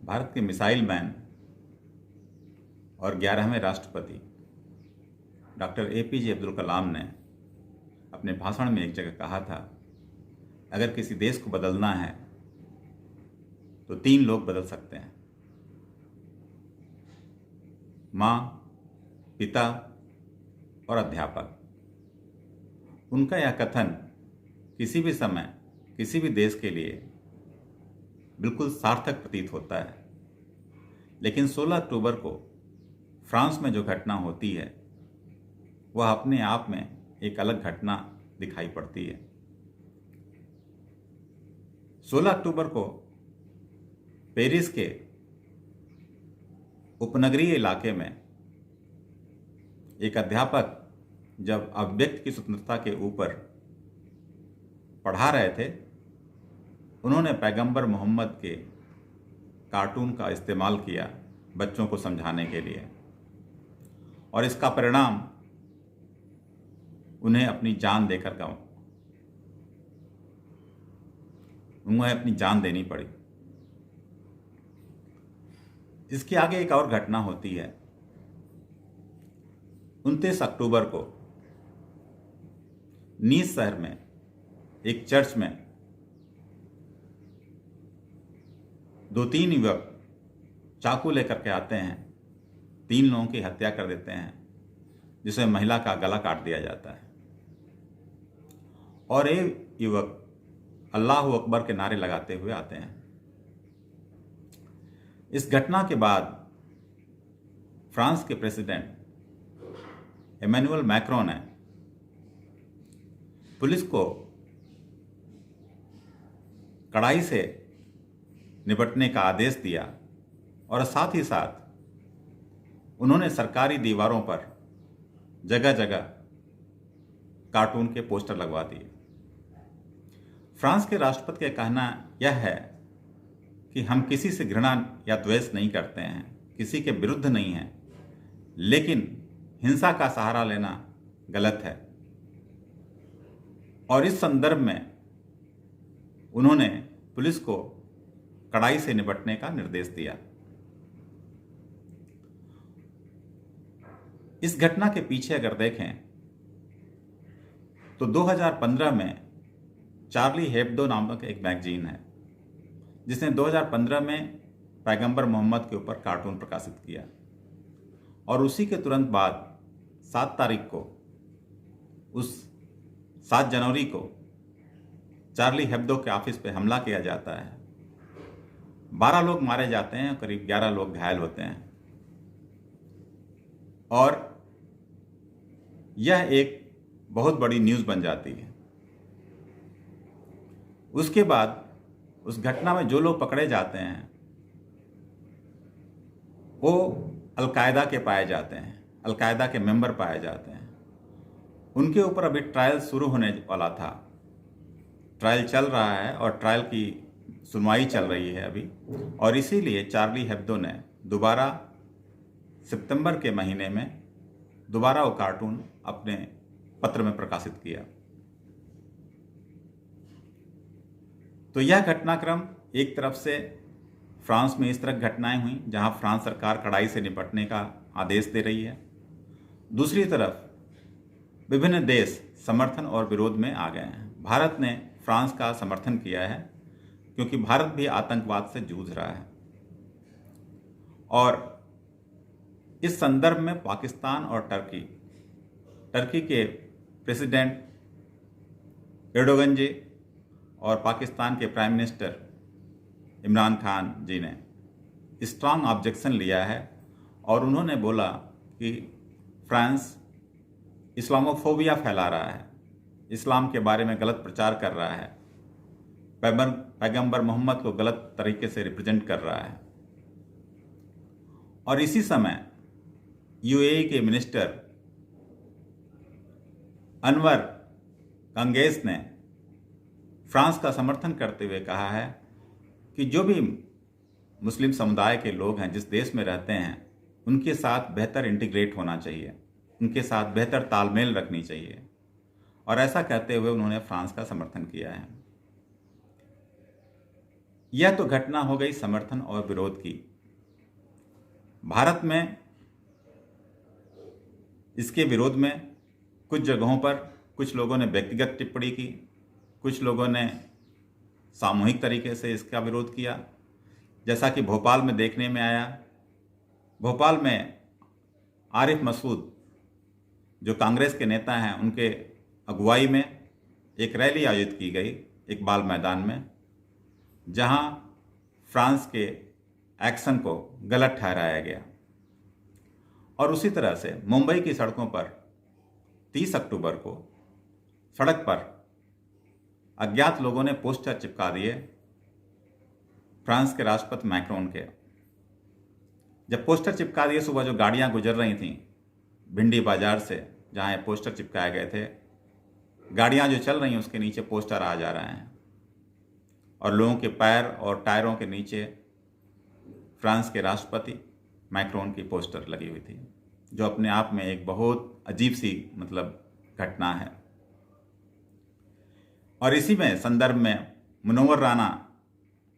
भारत के missile man और 11वें राष्ट्रपति डॉक्टर APJ अब्दुल कलाम ने अपने भाषण में एक जगह कहा था, अगर किसी देश को बदलना है तो 3 लोग बदल सकते हैं, माँ, पिता और अध्यापक। उनका यह कथन किसी भी समय किसी भी देश के लिए बिल्कुल सार्थक प्रतीत होता है। लेकिन 16 अक्टूबर को फ्रांस में जो घटना होती है वह अपने आप में एक अलग घटना दिखाई पड़ती है। 16 अक्टूबर को पेरिस के उपनगरीय इलाके में एक अध्यापक जब अभिव्यक्ति की स्वतंत्रता के ऊपर पढ़ा रहे थे, उन्होंने पैगंबर मोहम्मद के कार्टून का इस्तेमाल किया बच्चों को समझाने के लिए, और इसका परिणाम उन्हें अपनी जान देनी पड़ी। इसके आगे एक और घटना होती है। 29 अक्टूबर को नीस शहर में एक चर्च में 2-3 युवक चाकू लेकर के आते हैं, 3 लोगों की हत्या कर देते हैं, जिसमें महिला का गला काट दिया जाता है, और एक युवक अल्लाहू अकबर के नारे लगाते हुए आते हैं। इस घटना के बाद फ्रांस के प्रेसिडेंट इमैनुअल मैक्रों ने पुलिस को कड़ाई से निपटने का आदेश दिया, और साथ ही साथ उन्होंने सरकारी दीवारों पर जगह जगह कार्टून के पोस्टर लगवा दिए। फ्रांस के राष्ट्रपति का कहना यह है कि हम किसी से घृणा या द्वेष नहीं करते हैं, किसी के विरुद्ध नहीं हैं, लेकिन हिंसा का सहारा लेना गलत है। और इस संदर्भ में उन्होंने पुलिस को कड़ाई से निपटने का निर्देश दिया। इस घटना के पीछे अगर देखें तो 2015 में चार्ली हेब्दो नामक एक मैगजीन है, जिसने 2015 में पैगंबर मोहम्मद के ऊपर कार्टून प्रकाशित किया, और उसी के तुरंत बाद 7 तारीख को, उस 7 जनवरी को चार्ली हेब्दो के ऑफिस पे हमला किया जाता है। 12 लोग मारे जाते हैं, करीब 11 लोग घायल होते हैं, और यह एक बहुत बड़ी न्यूज़ बन जाती है। उसके बाद उस घटना में जो लोग पकड़े जाते हैं वो अलकायदा के पाए जाते हैं, अलकायदा के मेंबर पाए जाते हैं। उनके ऊपर अभी ट्रायल शुरू होने वाला था, ट्रायल चल रहा है और ट्रायल की सुनवाई चल रही है अभी, और इसीलिए चार्ली हेब्दो ने दोबारा सितंबर के महीने में दोबारा वो कार्टून अपने पत्र में प्रकाशित किया। तो यह घटनाक्रम एक तरफ से फ्रांस में इस तरह घटनाएं हुई जहां फ्रांस सरकार कड़ाई से निपटने का आदेश दे रही है, दूसरी तरफ विभिन्न देश समर्थन और विरोध में आ गए हैं। भारत ने फ्रांस का समर्थन किया है क्योंकि भारत भी आतंकवाद से जूझ रहा है, और इस संदर्भ में पाकिस्तान और टर्की के प्रेसिडेंट एर्डोगन जी और पाकिस्तान के प्राइम मिनिस्टर इमरान खान जी ने स्ट्रांग ऑब्जेक्शन लिया है, और उन्होंने बोला कि फ्रांस इस्लामोफोबिया फैला रहा है, इस्लाम के बारे में गलत प्रचार कर रहा है, पैगंबर मोहम्मद को गलत तरीके से रिप्रेजेंट कर रहा है। और इसी समय UAE के मिनिस्टर अनवर कंगेस ने फ्रांस का समर्थन करते हुए कहा है कि जो भी मुस्लिम समुदाय के लोग हैं जिस देश में रहते हैं उनके साथ बेहतर इंटीग्रेट होना चाहिए, उनके साथ बेहतर तालमेल रखनी चाहिए, और ऐसा कहते हुए उन्होंने फ्रांस का समर्थन किया है। यह तो घटना हो गई समर्थन और विरोध की। भारत में इसके विरोध में कुछ जगहों पर कुछ लोगों ने व्यक्तिगत टिप्पणी की, कुछ लोगों ने सामूहिक तरीके से इसका विरोध किया। जैसा कि भोपाल में देखने में आया, भोपाल में आरिफ मसूद जो कांग्रेस के नेता हैं, उनके अगुवाई में एक रैली आयोजित की गई एक बाल मैदान में, जहां फ्रांस के एक्शन को गलत ठहराया गया। और उसी तरह से मुंबई की सड़कों पर 30 अक्टूबर को सड़क पर अज्ञात लोगों ने पोस्टर चिपका दिए फ्रांस के राष्ट्रपति मैक्रोन के। जब पोस्टर चिपका दिए, सुबह जो गाड़ियां गुजर रही थीं भिंडी बाजार से, जहां ये पोस्टर चिपकाए गए थे, गाड़ियां जो चल रही हैं उसके नीचे पोस्टर आ जा रहे हैं और लोगों के पैर और टायरों के नीचे फ्रांस के राष्ट्रपति मैक्रोन की पोस्टर लगी हुई थी, जो अपने आप में एक बहुत अजीब सी घटना है। और इसी में संदर्भ में मुनव्वर राना,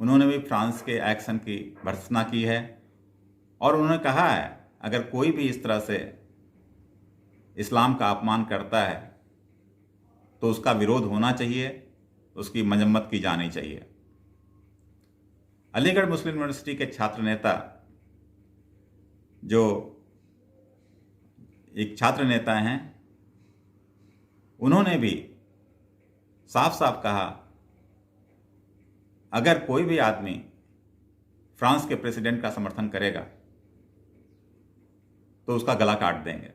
उन्होंने भी फ्रांस के एक्शन की भर्त्सना की है और उन्होंने कहा है अगर कोई भी इस तरह से इस्लाम का अपमान करता है तो उसका विरोध होना चाहिए, उसकी मजम्मत की जानी चाहिए। अलीगढ़ मुस्लिम यूनिवर्सिटी के छात्र नेता, जो एक छात्र नेता हैं, उन्होंने भी साफ साफ कहा अगर कोई भी आदमी फ्रांस के प्रेसिडेंट का समर्थन करेगा तो उसका गला काट देंगे।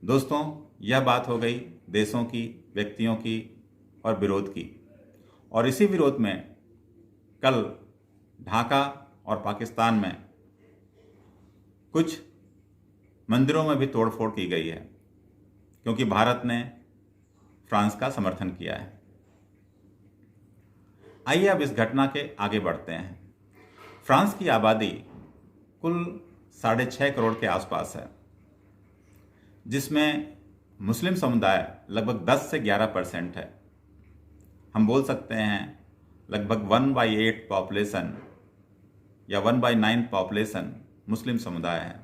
दोस्तों, यह बात हो गई देशों की, व्यक्तियों की और विरोध की। और इसी विरोध में कल ढाका और पाकिस्तान में कुछ मंदिरों में भी तोड़फोड़ की गई है, क्योंकि भारत ने फ्रांस का समर्थन किया है। आइए अब इस घटना के आगे बढ़ते हैं। फ्रांस की आबादी कुल 6.5 करोड़ के आसपास है, जिसमें मुस्लिम समुदाय लगभग 10 से 11% है। हम बोल सकते हैं लगभग 1/8 पॉपुलेशन या 1/9 पॉपुलेशन मुस्लिम समुदाय है।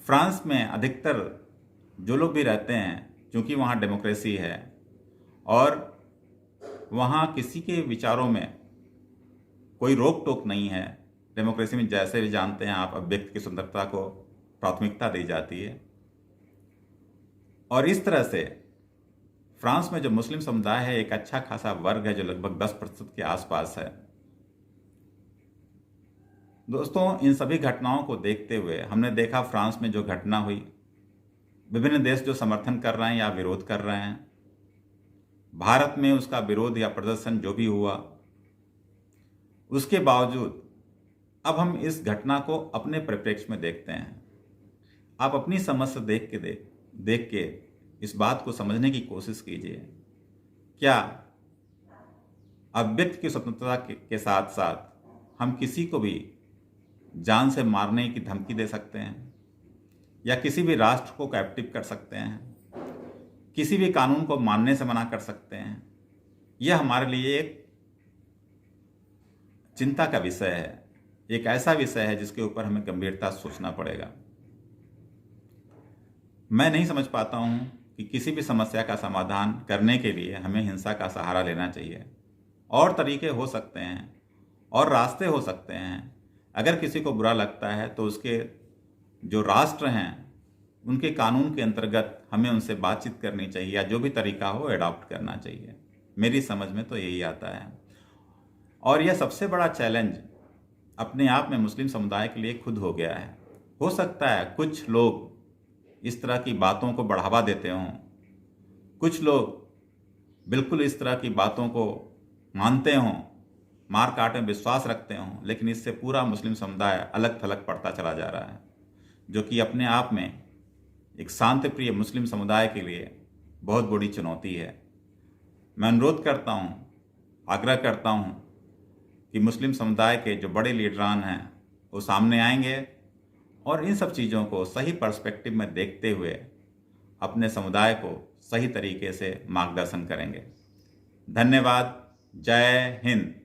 फ्रांस में अधिकतर जो लोग भी रहते हैं, क्योंकि वहाँ डेमोक्रेसी है और वहाँ किसी के विचारों में कोई रोक टोक नहीं है। डेमोक्रेसी में जैसे भी जानते हैं आप, अब व्यक्ति की स्वतंत्रता को प्राथमिकता दी जाती है। और इस तरह से फ्रांस में जो मुस्लिम समुदाय है, एक अच्छा खासा वर्ग है जो लगभग 10% के आसपास है। दोस्तों, इन सभी घटनाओं को देखते हुए हमने देखा फ्रांस में जो घटना हुई, विभिन्न देश जो समर्थन कर रहे हैं या विरोध कर रहे हैं, भारत में उसका विरोध या प्रदर्शन जो भी हुआ, उसके बावजूद अब हम इस घटना को अपने परिप्रेक्ष्य में देखते हैं। आप अपनी समझ से देख के इस बात को समझने की कोशिश कीजिए। क्या अब व्यक्ति की स्वतंत्रता के साथ साथ हम किसी को भी जान से मारने की धमकी दे सकते हैं या किसी भी राष्ट्र को कैप्टिव कर सकते हैं, किसी भी कानून को मानने से मना कर सकते हैं? यह हमारे लिए एक चिंता का विषय है, एक ऐसा विषय है जिसके ऊपर हमें गंभीरता से सोचना पड़ेगा। मैं नहीं समझ पाता हूं कि किसी भी समस्या का समाधान करने के लिए हमें हिंसा का सहारा लेना चाहिए। और तरीके हो सकते हैं और रास्ते हो सकते हैं। अगर किसी को बुरा लगता है तो उसके जो राष्ट्र हैं उनके कानून के अंतर्गत हमें उनसे बातचीत करनी चाहिए या जो भी तरीका हो एडॉप्ट करना चाहिए। मेरी समझ में तो यही आता है। और यह सबसे बड़ा चैलेंज अपने आप में मुस्लिम समुदाय के लिए खुद हो गया है। हो सकता है कुछ लोग इस तरह की बातों को बढ़ावा देते हों, कुछ लोग बिल्कुल इस तरह की बातों को मानते हों, मार काट में विश्वास रखते हों, लेकिन इससे पूरा मुस्लिम समुदाय अलग थलग पड़ता चला जा रहा है, जो कि अपने आप में एक शांति प्रिय मुस्लिम समुदाय के लिए बहुत बड़ी चुनौती है। मैं अनुरोध करता हूं, आग्रह करता हूं कि मुस्लिम समुदाय के जो बड़े लीडरान हैं वो सामने आएंगे और इन सब चीज़ों को सही पर्सपेक्टिव में देखते हुए अपने समुदाय को सही तरीके से मार्गदर्शन करेंगे। धन्यवाद। जय हिंद।